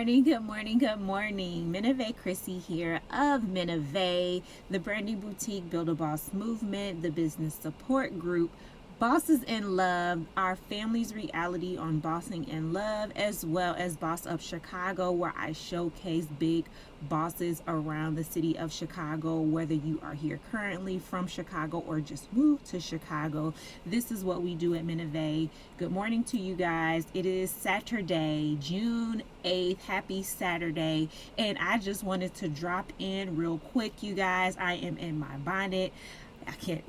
morning, good morning, good morning. Minovet Chrissy here of Minovet, the branding boutique, Build a Boss movement, the business support group, Bosses in Love, our family's reality on Bossing in Love, as well as Boss Up Chicago, where I showcase big bosses around the city of Chicago, whether you are here currently from Chicago or just moved to Chicago. This is what we do at Minovet. Good morning to you guys. It is Saturday, June 8th. Happy Saturday. And I just wanted to drop in real quick, you guys. I am in my bonnet.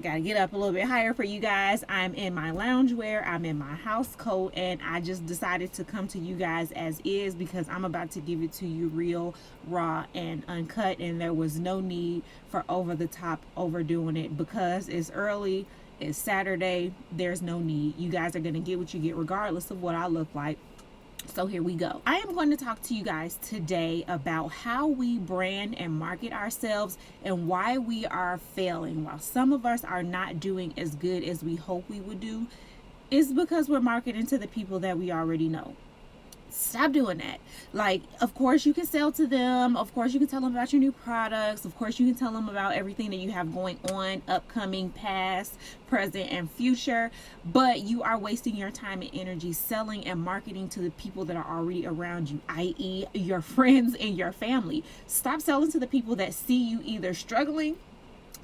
Gotta get up a little bit higher for you guys. I'm in my loungewear, I'm in my house coat, and I just decided to come to you guys as is because I'm about to give it to you real, raw, and uncut, and there was no need for over the top overdoing it because it's early, it's Saturday, there's no need. You guys are gonna get what you get regardless of what I look like. So here we go. I am going to talk to you guys today about how we brand and market ourselves and why we are failing. While some of us are not doing as good as we hope we would do, it's because we're marketing to the people that we already know. Stop doing that. Like, of course you can sell to them, of course you can tell them about your new products, of course you can tell them about everything that you have going on, upcoming, past, present, and future, but you are wasting your time and energy selling and marketing to the people that are already around you, i.e. your friends and your family. Stop selling to the people that see you either struggling,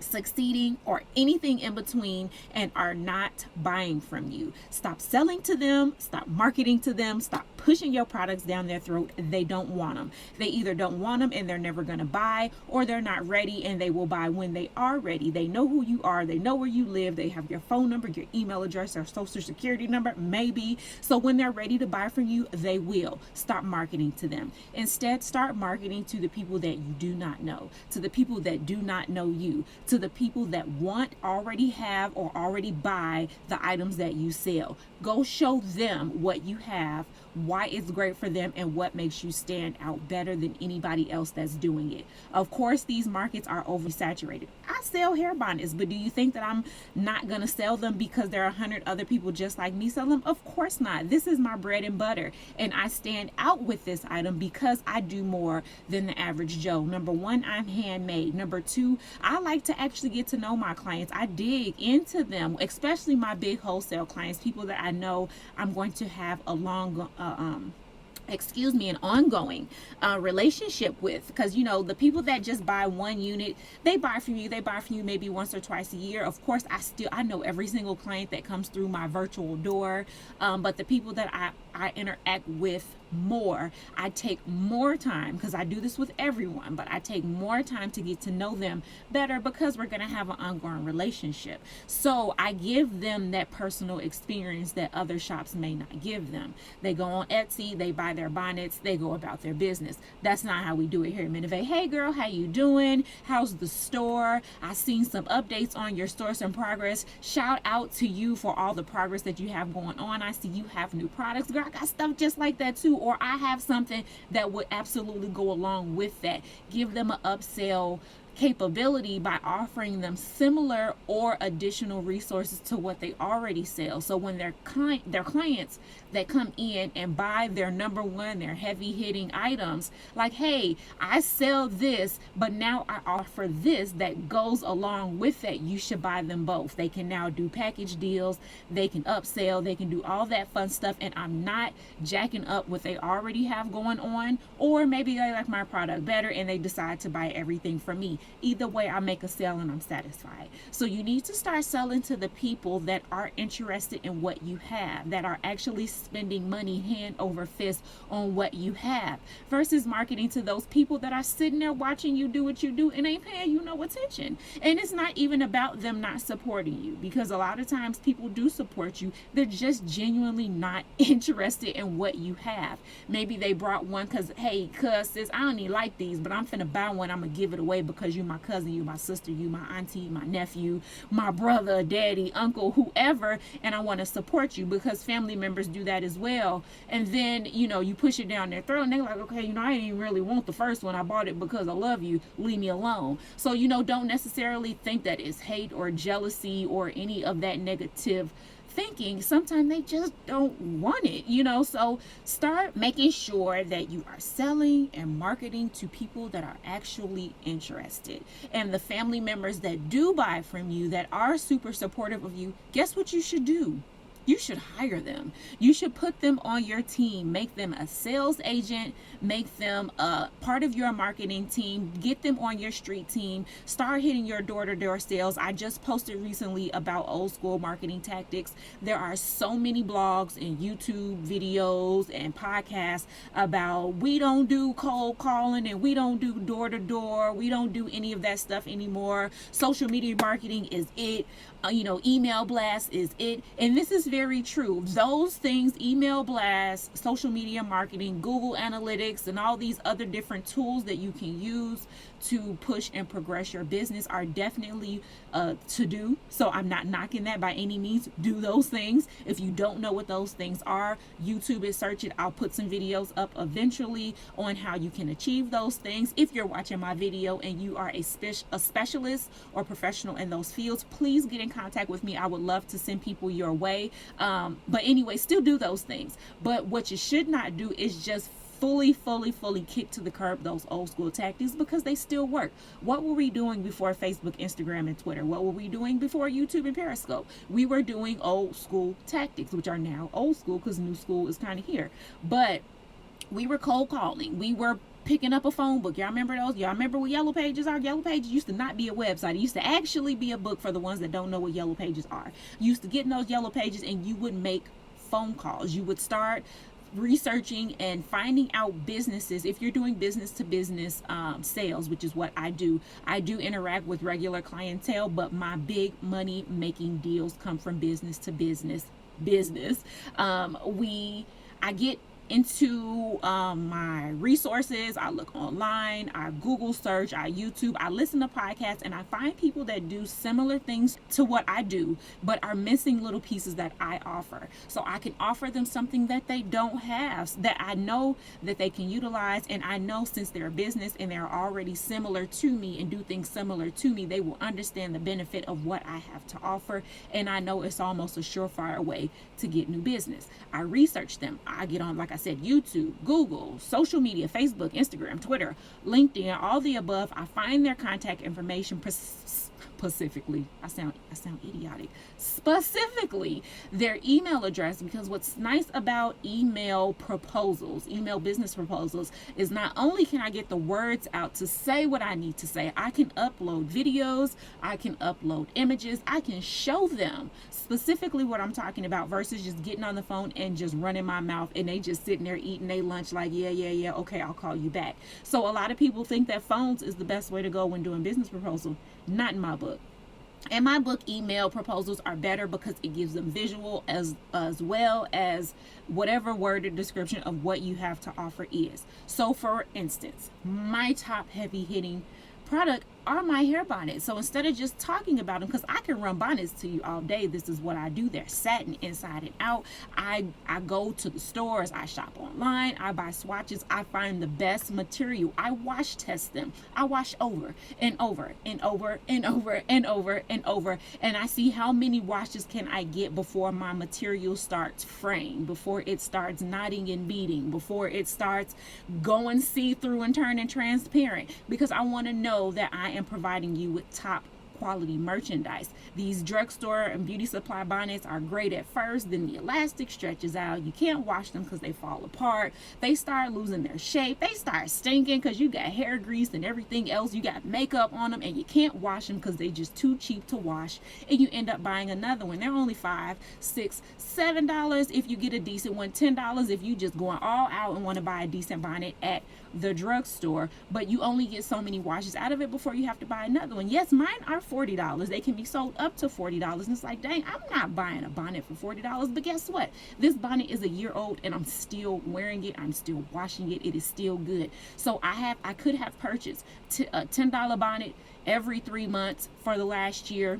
succeeding, or anything in between and are not buying from you. Stop selling to them, stop marketing to them, stop pushing your products down their throat. They don't want them. They either don't want them and they're never going to buy, or they're not ready and they will buy when they are ready. They know who you are, they know where you live, they have your phone number, your email address, their social security number, maybe. So when they're ready to buy from you, they will. Stop marketing to them. Instead, start marketing to the people that you do not know, to the people that do not know you, to the people that want, already have, or already buy the items that you sell. Go show them what you have, why it's great for them, and what makes you stand out better than anybody else that's doing it. Of course, these markets are oversaturated. I sell hair bonnets, but do you think that I'm not going to sell them because there are 100 other people just like me sell them? Of course not. This is my bread and butter, and I stand out with this item because I do more than the average Joe. Number one, I'm handmade. Number two, I like to actually get to know my clients. I dig into them, especially my big wholesale clients, people that I know I'm going to have a long an ongoing relationship with, because you know the people that just buy one unit, they buy from you maybe once or twice a year. Of course, I know every single client that comes through my virtual door, but the people that I interact with more, I take more time, because I do this with everyone, but I take more time to get to know them better because we're going to have an ongoing relationship. So I give them that personal experience that other shops may not give them. They go on Etsy, they buy their bonnets, they go about their business. That's not how we do it here at Minovet. Hey girl, how you doing? How's the store? I seen some updates on your store, some progress. Shout out to you for all the progress that you have going on. I see you have new products. Girl, I got stuff just like that too. Or I have something that would absolutely go along with that. Give them an upsell capability by offering them similar or additional resources to what they already sell. So when their clients that come in and buy their number one, their heavy hitting items, like, hey, I sell this, but now I offer this that goes along with that. You should buy them both. They can now do package deals, they can upsell, they can do all that fun stuff, and I'm not jacking up what they already have going on. Or maybe they like my product better and they decide to buy everything from me. Either way, I make a sale and I'm satisfied. So you need to start selling to the people that are interested in what you have, that are actually spending money hand over fist on what you have, versus marketing to those people that are sitting there watching you do what you do and ain't paying you no attention. And it's not even about them not supporting you, because a lot of times people do support you. They're just genuinely not interested in what you have. Maybe they brought one because, hey, sis, I don't even like these, but I'm finna buy one. I'm gonna give it away because you my cousin, you my sister, you my auntie, my nephew, my brother, daddy, uncle, whoever, and I want to support you, because family members do that as well. And then, you know, you push it down their throat and they're like, okay, you know, I didn't even really want the first one. I bought it because I love you. Leave me alone. So, you know, don't necessarily think that it's hate or jealousy or any of that negative thinking, sometimes they just don't want it, so start making sure that you are selling and marketing to people that are actually interested. And the family members that do buy from you, that are super supportive of you, guess what you should do? You should hire them. You should put them on your team. Make them a sales agent. Make them a part of your marketing team. Get them on your street team. Start hitting your door-to-door sales. I just posted recently about old school marketing tactics. There are so many blogs and YouTube videos and podcasts about we don't do cold calling and we don't do door-to-door. We don't do any of that stuff anymore. Social media marketing is it. Email blast is it. And this is very true. Those things, email blast, social media marketing, Google Analytics, and all these other different tools that you can use to push and progress your business are definitely to do. So I'm not knocking that by any means. Do those things. If you don't know what those things are, YouTube it, search it. I'll put some videos up eventually on how you can achieve those things. If you're watching my video and you are a specialist or professional in those fields, please get in contact with me. I would love to send people your way. But anyway, still do those things. But what you should not do is just fully kick to the curb those old school tactics, because they still work. What were we doing before Facebook, Instagram, and Twitter? What were we doing before YouTube and Periscope? We were doing old school tactics, which are now old school because new school is kind of here. But we were cold calling. We were picking up a phone book. Y'all remember those? Y'all remember what Yellow Pages are? Yellow Pages used to not be a website. It used to actually be a book for the ones that don't know what Yellow Pages are. You used to get in those Yellow Pages and you would make phone calls. You would start researching and finding out businesses. If you're doing business to business sales, which is what I do interact with regular clientele, but my big money making deals come from business to business. I get into my resources. I look online, I Google search, I YouTube, I listen to podcasts, and I find people that do similar things to what I do, but are missing little pieces that I offer. So I can offer them something that they don't have, that I know that they can utilize. And I know since they're a business and they're already similar to me and do things similar to me, they will understand the benefit of what I have to offer. And I know it's almost a surefire way to get new business. I research them. I get on, like I said, YouTube, Google, social media, Facebook, Instagram, Twitter, LinkedIn, all the above. I find their contact information specifically. I sound idiotic. Specifically their email address, because what's nice about email business proposals, is not only can I get the words out to say what I need to say, I can upload videos, I can upload images, I can show them specifically what I'm talking about, versus just getting on the phone and just running my mouth and they just sitting there eating their lunch like, yeah, okay, I'll call you back. So a lot of people think that phones is the best way to go when doing business proposal. Not in my book. In my book, email proposals are better because it gives them visual as well as whatever worded description of what you have to offer is. So for instance, my top heavy hitting product are my hair bonnets. So instead of just talking about them, because I can run bonnets to you all day, this is what I do. They're satin inside and out. I go to the stores, I shop online, I buy swatches, I find the best material, I wash test them, I wash over and over and over and over and over and over, and I see how many washes can I get before my material starts fraying, before it starts knotting and beading, before it starts going see-through and turning transparent, because I want to know that I am providing you with top quality merchandise. These drugstore and beauty supply bonnets are great at first, then the elastic stretches out. You can't wash them because they fall apart. They start losing their shape. They start stinking because you got hair grease and everything else. You got makeup on them and you can't wash them because they're just too cheap to wash. And you end up buying another one. They're only $5, $6, $7 if you get a decent one, $10 if you just going all out and want to buy a decent bonnet at the drugstore, but you only get so many washes out of it before you have to buy another one. Yes, mine are $40. They can be sold up to $40, and it's like, dang, I'm not buying a bonnet for $40. But guess what? This bonnet is a year old and I'm still wearing it. I'm still washing it. It is still good. So I could have purchased a $10 bonnet every 3 months for the last year.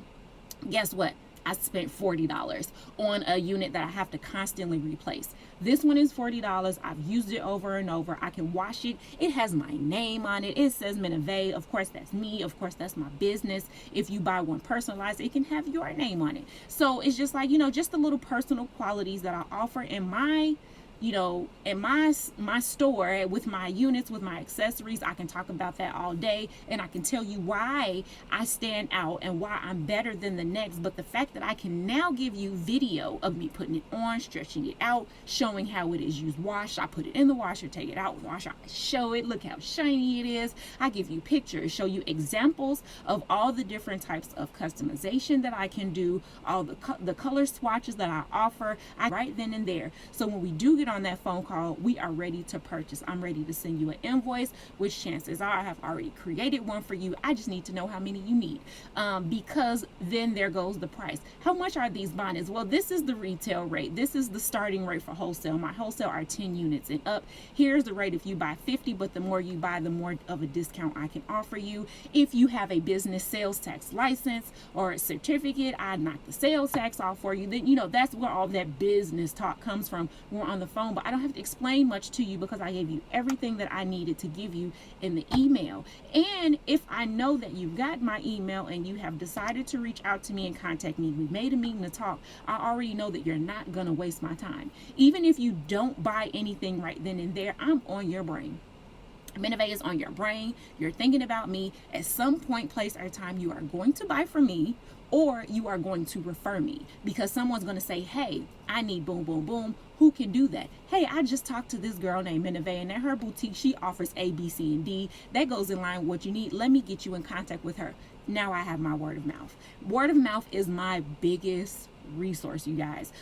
Guess what? I spent $40 on a unit that I have to constantly replace. This one is $40. I've used it over and over. I can wash it. It has my name on it. It says Minovet. Of course, that's me. Of course, that's my business. If you buy one personalized, it can have your name on it. So it's just like, just the little personal qualities that I offer in my in my store with my units, with my accessories. I can talk about that all day, and I can tell you why I stand out and why I'm better than the next. But the fact that I can now give you video of me putting it on, stretching it out, showing how it is used, wash, I put it in the washer, take it out, wash, I show it, look how shiny it is. I give you pictures, show you examples of all the different types of customization that I can do, all the color swatches that I offer, right then and there. So when we do get on that phone call, we are ready to purchase. I'm ready to send you an invoice, which chances are I have already created one for you. I just need to know how many you need, because then there goes the price. How much are these bonnets? Well, this is the retail rate. This is the starting rate for wholesale. My wholesale are 10 units and up. Here's the rate if you buy 50, but the more you buy, the more of a discount I can offer you. If you have a business sales tax license or a certificate, I knock the sales tax off for you. Then that's where all that business talk comes from. We're on the phone, but I don't have to explain much to you because I gave you everything that I needed to give you in the email. And if I know that you've got my email and you have decided to reach out to me and contact me, we made a meeting to talk, I already know that you're not going to waste my time. Even if you don't buy anything right then and there, I'm on your brain. Minovet is on your brain. You're thinking about me. At some point, place, or time, you are going to buy from me, or you are going to refer me, because someone's going to say, hey, I need boom, boom, boom. Who can do that? Hey, I just talked to this girl named Minovet, and at her boutique, she offers A, B, C, and D. That goes in line with what you need. Let me get you in contact with her. Now I have my word of mouth. Word of mouth is my biggest resource, you guys.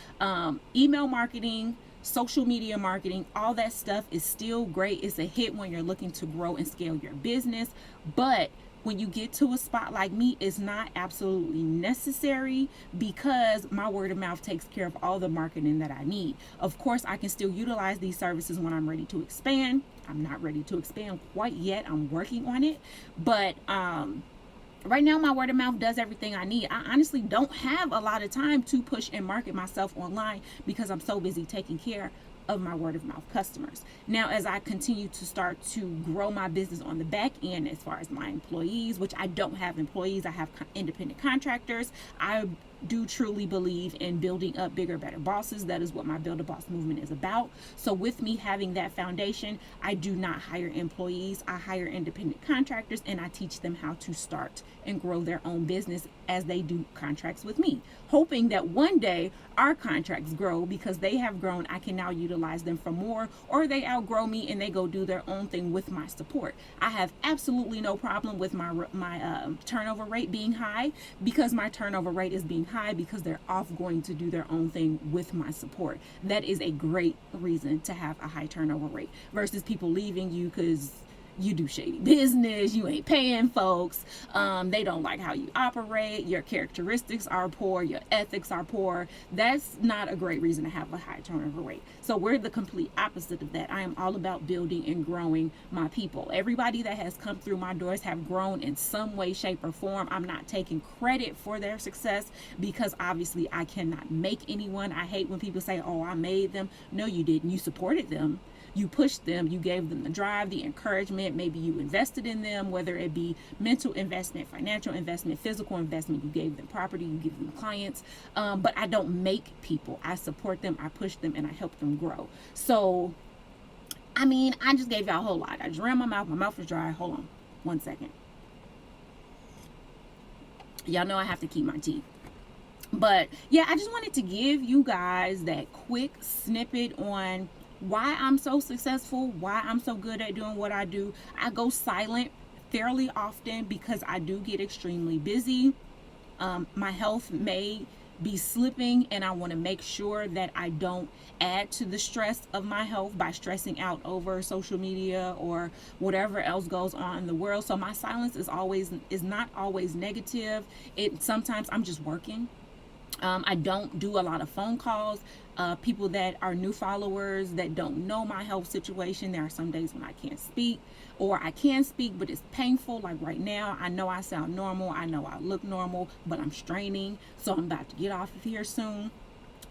Email marketing, social media marketing, all that stuff is still great. It's a hit when you're looking to grow and scale your business. But when you get to a spot like me, it's not absolutely necessary, because my word of mouth takes care of all the marketing that I need. Of course, I can still utilize these services when I'm ready to expand. I'm not ready to expand quite yet. I'm working on it. But right now, my word of mouth does everything I need. I honestly don't have a lot of time to push and market myself online because I'm so busy taking care of my word of mouth customers. Now, as I continue to start to grow my business on the back end, as far as my employees, which I don't have employees, I have independent contractors. I do truly believe in building up bigger, better bosses. That is what my Build a Boss movement is about. So with me having that foundation, I do not hire employees. I hire independent contractors, and I teach them how to start and grow their own business as they do contracts with me, hoping that one day our contracts grow because they have grown. I can now utilize them for more, or they outgrow me and they go do their own thing with my support. I have absolutely no problem with my turnover rate being high, because my turnover rate is being high because they're off going to do their own thing with my support. That is a great reason to have a high turnover rate versus people leaving you because you do shady business, you ain't paying folks, they don't like how you operate, your characteristics are poor, your ethics are poor. That's not a great reason to have a high turnover rate. So we're the complete opposite of that. I am all about building and growing my people. Everybody that has come through my doors have grown in some way, shape, or form. I'm not taking credit for their success because obviously I cannot make anyone. I hate when people say, oh, I made them. No, you didn't. You supported them. You pushed them, you gave them the drive, the encouragement, maybe you invested in them, whether it be mental investment, financial investment, physical investment, you gave them property, you give them clients. But I don't make people. I support them, I push them, and I help them grow. So, I mean, I just gave y'all a whole lot. I just ran my mouth was dry. Hold on 1 second. Y'all know I have to keep my teeth. But yeah, I just wanted to give you guys that quick snippet on why I'm so successful, why I'm so good at doing what I do. I go silent fairly often because I do get extremely busy. My health may be slipping, and I want to make sure that I don't add to the stress of my health by stressing out over social media or whatever else goes on in the world. So my silence is not always negative. Sometimes I'm just working. I don't do a lot of phone calls. People that are new followers that don't know my health situation, there are some days when I can't speak, or I can speak, but it's painful. Like right now, I know I sound normal. I know I look normal, but I'm straining. So I'm about to get off of here soon.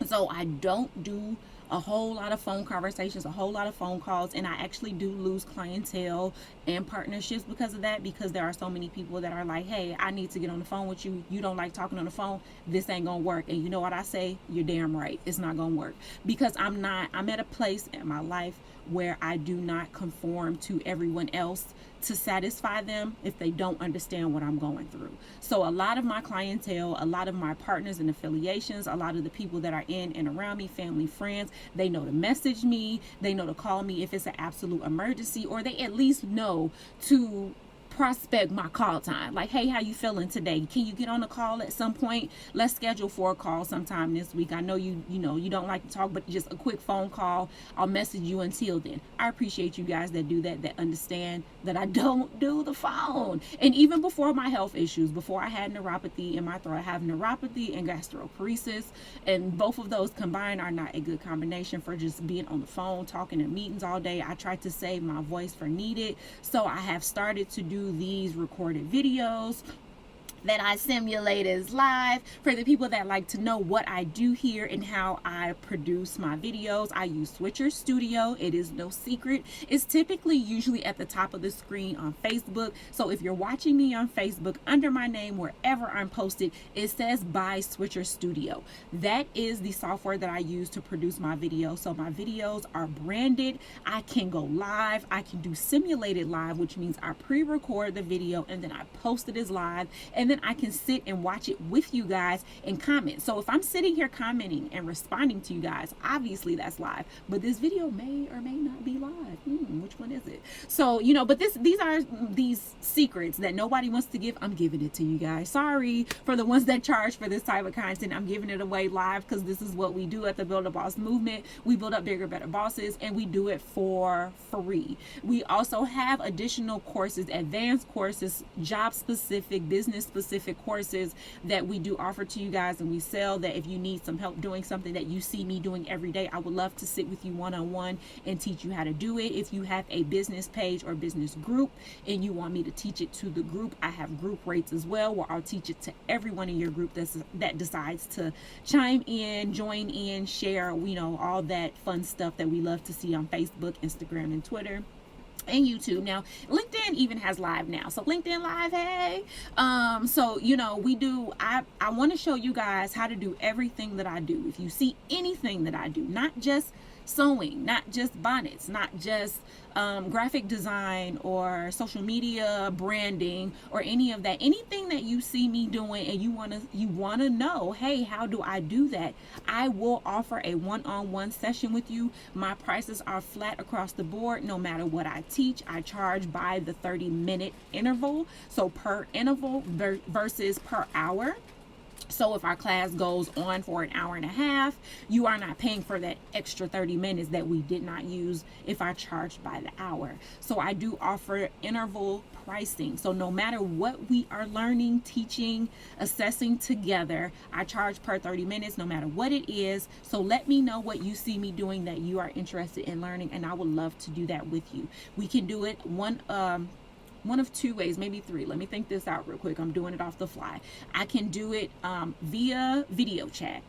So I don't do a whole lot of phone conversations, a whole lot of phone calls, and I actually do lose clientele and partnerships because of that, because there are so many people that are like, hey, I need to get on the phone with you. You don't like talking on the phone. This ain't gonna work. And you know what I say? You're damn right. It's not gonna work, because I'm at a place in my life where I do not conform to everyone else to satisfy them if they don't understand what I'm going through. So a lot of my clientele, a lot of my partners and affiliations, a lot of the people that are in and around me, family, friends, they know to message me, they know to call me if it's an absolute emergency, or they at least know to prospect my call time. Like, hey, how you feeling today? Can you get on a call at some point? Let's schedule for a call sometime this week. I know you don't like to talk, but just a quick phone call. I'll message you until then. I appreciate you guys that do that understand that I don't do the phone. And even before my health issues, before I had neuropathy in my throat, I have neuropathy and gastroparesis, and both of those combined are not a good combination for just being on the phone, talking in meetings all day. I try to save my voice for needed. So I have started to do these recorded videos that I simulate as live for the people that like to know what I do here and how I produce my videos. I use Switcher Studio. It is no secret. It's typically usually at the top of the screen on Facebook. So if you're watching me on Facebook, under my name, wherever I'm posted, it says by Switcher Studio. That is the software that I use to produce my videos. So my videos are branded. I can go live. I can do simulated live, which means I pre-record the video and then I post it as live, and then I can sit and watch it with you guys and comment. So if I'm sitting here commenting and responding to you guys, obviously that's live, but this video may or may not be live. Which one is it? So, but these are these secrets that nobody wants to give. I'm giving it to you guys. Sorry for the ones that charge for this type of content. I'm giving it away live because this is what we do at the Build a Boss movement. We build up bigger, better bosses, and we do it for free. We also have additional courses, advanced courses, job specific, business specific courses that we do offer to you guys, and we sell that if you need some help doing something that you see me doing every day, I would love to sit with you one-on-one and teach you how to do it. If you have a business page or business group and you want me to teach it to the group, I have group rates as well, where I'll teach it to everyone in your group that decides to chime in, join in, share, all that fun stuff that we love to see on Facebook, Instagram, and Twitter, and YouTube. Now LinkedIn even has live now, so LinkedIn Live, hey. So we do, I want to show you guys how to do everything that I do. If you see anything that I do, not just sewing, not just bonnets, not just graphic design or social media branding or any of that, anything that you see me doing and you want to know, hey, how do I do that? I will offer a one-on-one session with you. My prices are flat across the board. No matter what I teach, I charge by the 30-minute interval, so per interval versus per hour. So if our class goes on for an hour and a half, you are not paying for that extra 30 minutes that we did not use if I charged by the hour. So I do offer interval pricing. So no matter what we are learning, teaching, assessing together, I charge per 30 minutes, no matter what it is. So let me know what you see me doing that you are interested in learning, and I would love to do that with you. We can do it one of two ways, maybe three. Let me think this out real quick. I'm doing it off the fly. I can do it via video chat.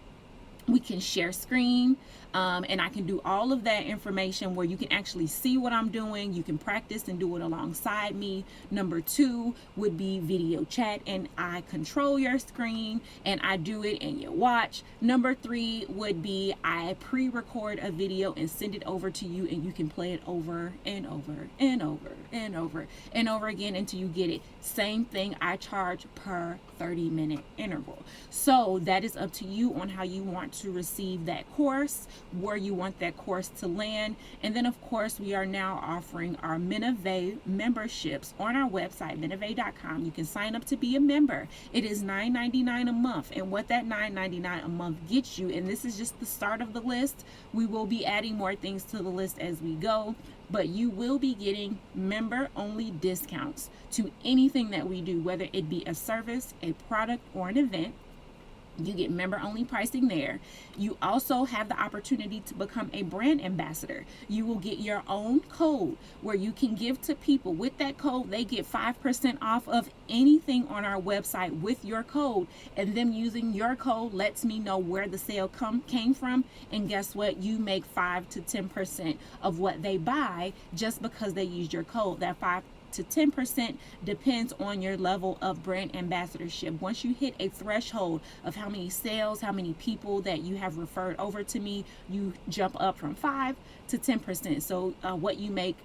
We can share screen, and I can do all of that information where you can actually see what I'm doing. You can practice and do it alongside me. Number two would be video chat, and I control your screen and I do it and you watch. Number three would be I pre-record a video and send it over to you, and you can play it over and over and over and over and over again until you get it. Same thing, I charge per 30-minute interval. So that is up to you on how you want to receive that course, where you want that course to land. And then of course we are now offering our Minovet memberships on our website, Minovet.com. You can sign up to be a member. It is $9.99 a month, and what that $9.99 a month gets you, and this is just the start of the list, we will be adding more things to the list as we go, but you will be getting member only discounts to anything that we do, whether it be a service, a product, or an event. You get member only pricing there. You also have the opportunity to become a brand ambassador. You will get your own code where you can give to people. With that code, they get 5% off of anything on our website with your code. And them using your code lets me know where the sale came from. And guess what? You make 5 to 10% of what they buy just because they use your code. That 5 to 10% depends on your level of brand ambassadorship. Once you hit a threshold of how many sales, how many people that you have referred over to me, you jump up from 5 to 10%. So what you make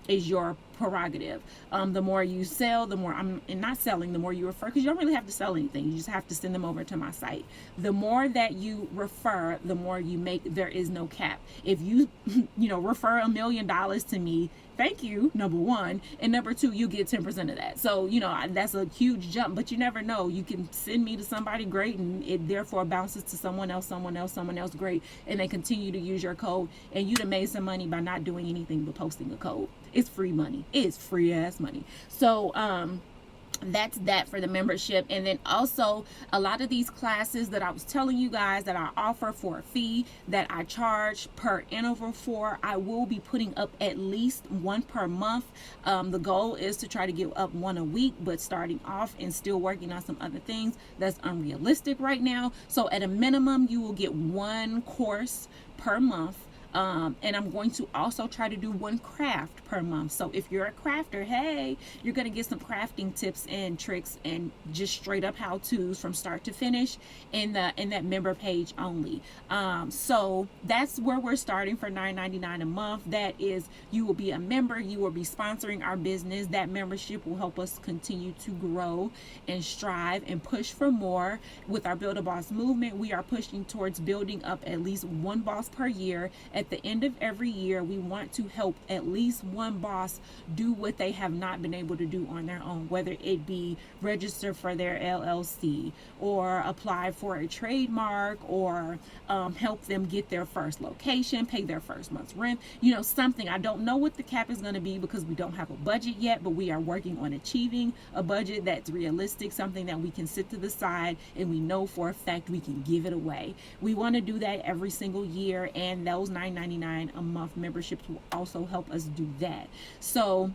is your prerogative. The more you sell, the more I'm not selling, the more you refer, because you don't really have to sell anything. You just have to send them over to my site. The more that you refer, the more you make. There is no cap. If you, refer $1 million to me, thank you, number one. And number two, you get 10% of that. So, that's a huge jump, but you never know. You can send me to somebody great and it therefore bounces to someone else great. And they continue to use your code and you'd have made some money by not doing anything but posting a code. It's free money. It's free ass money. So, that's that for the membership. And then also a lot of these classes that I was telling you guys that I offer for a fee that I charge per interval for, I will be putting up at least one per month. The goal is to try to get up one a week, but starting off and still working on some other things, that's unrealistic right now. So at a minimum, you will get one course per month. And I'm going to also try to do one craft per month. So if you're a crafter, hey, you're going to get some crafting tips and tricks and just straight up how-tos from start to finish in that member page only. So that's where we're starting for $9.99 a month. That is, you will be a member, you will be sponsoring our business. That membership will help us continue to grow and strive and push for more. With our Build a Boss movement, we are pushing towards building up at least one boss per year. At the end of every year, we want to help at least one boss do what they have not been able to do on their own, whether it be register for their LLC or apply for a trademark or help them get their first location, pay their first month's rent, something. I don't know what the cap is going to be because we don't have a budget yet, but we are working on achieving a budget that's realistic, something that we can sit to the side and we know for a fact we can give it away. We want to do that every single year, and those $9.99 a month memberships will also help us do that. So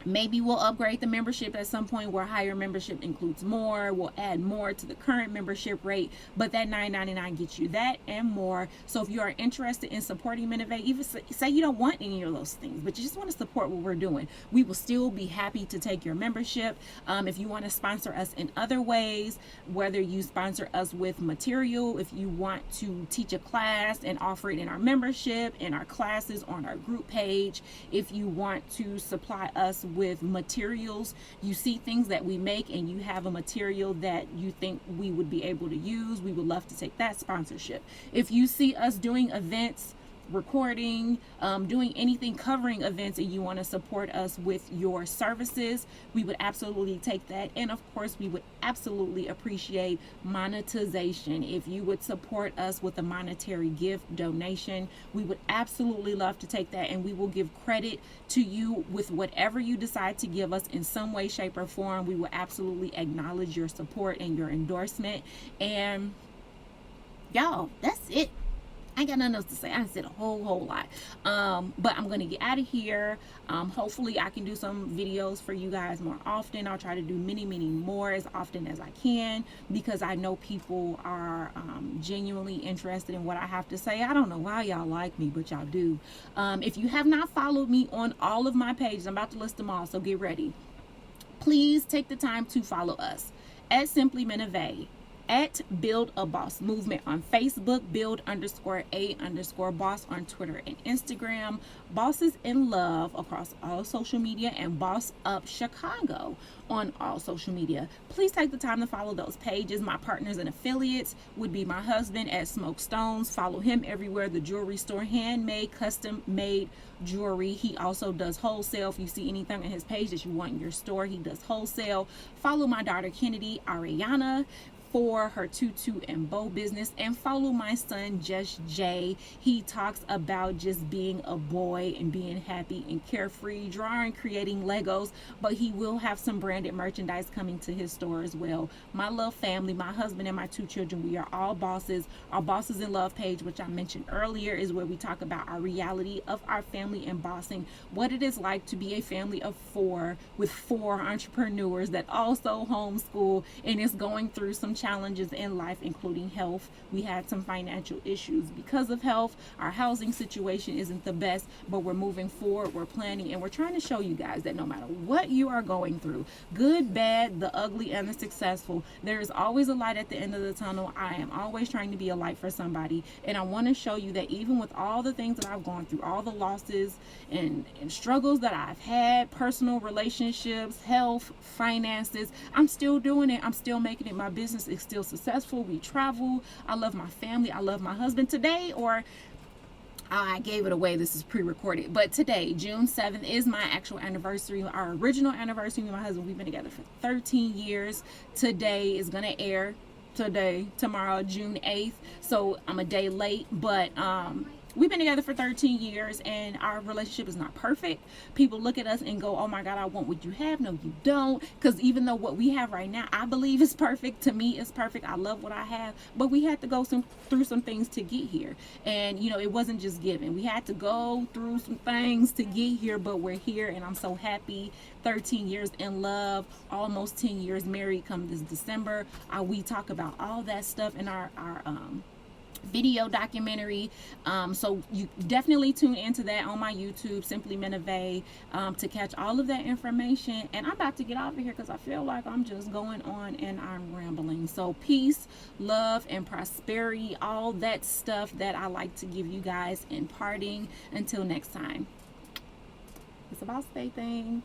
maybe we'll upgrade the membership at some point where higher membership includes more. We'll add more to the current membership rate, but that $9.99 gets you that and more. So if you are interested in supporting Minovet, even say you don't want any of those things, but you just want to support what we're doing, we will still be happy to take your membership. If you want to sponsor us in other ways, whether you sponsor us with material, if you want to teach a class and offer it in our membership, in our classes, on our group page, if you want to supply us with materials, you see things that we make and you have a material that you think we would be able to use, we would love to take that sponsorship. If you see us doing events, recording, doing anything covering events, and you want to support us with your services, we would absolutely take that. And of course, we would absolutely appreciate monetization. If you would support us with a monetary gift donation, we would absolutely love to take that, and we will give credit to you with whatever you decide to give us in some way, shape, or form. We will absolutely acknowledge your support and your endorsement. And y'all, that's it. I ain't got nothing else to say. I said a whole lot. But I'm going to get out of here. Hopefully I can do some videos for you guys more often. I'll try to do many more as often as I can, because I know people are genuinely interested in what I have to say. I don't know why y'all like me, but y'all do. If you have not followed me on all of my pages, I'm about to list them all, so get ready. Please take the time to follow us at Simply Minovet, at Build a Boss Movement on Facebook, build_a_boss on Twitter and Instagram, Bosses in Love across all social media, and Boss Up Chicago on all social media. Please take the time to follow those pages. My partners and affiliates would be my husband at Smoke Stones. Follow him everywhere. The jewelry store, handmade, custom made jewelry. He also does wholesale. If you see anything on his page that you want in your store, he does wholesale. Follow my daughter Kennedy Ariana. for her tutu and bow business, and follow my son just Jay. He talks about just being a boy and being happy and carefree, drawing, creating Legos, but he will have some branded merchandise coming to his store as well. My little family, my husband and my 2 children, we are all bosses. Our Bosses in Love page, which I mentioned earlier, is where we talk about our reality of our family and bossing, what it is like to be a family of 4 with 4 entrepreneurs that also homeschool and is going through some challenges in life, including health. We had some financial issues because of health. Our housing situation isn't the best, but we're moving forward, we're planning, and we're trying to show you guys that no matter what you are going through, good, bad, the ugly, and the successful, there is always a light at the end of the tunnel. I am always trying to be a light for somebody, and I want to show you that even with all the things that I've gone through, all the losses and struggles that I've had, personal relationships, health, finances, I'm still doing it. I'm still making it. My business is still successful. We travel. I love my family. I love my husband. Today, or I gave it away, this is pre-recorded, but today, June 7th, is my actual anniversary, our original anniversary with my husband. We've been together for 13 years. Today is going to air tomorrow, June 8th, so I'm a day late, but we've been together for 13 years and our relationship is not perfect. People look at us and go, oh my God, I want what you have. No, you don't. Because even though what we have right now, I believe is perfect. To me, it's perfect. I love what I have. But we had to go through some things to get here. And, you know, it wasn't just given. We had to go through some things to get here, but we're here and I'm so happy. 13 years in love, almost 10 years married come this December. We talk about all that stuff in our video documentary, so you definitely tune into that on my YouTube, Simply Minovet, to catch all of that information. And I'm about to get off of here because I feel like I'm just going on and I'm rambling. So peace, love, and prosperity, all that stuff that I like to give you guys in parting. Until next time, it's a boss day thing.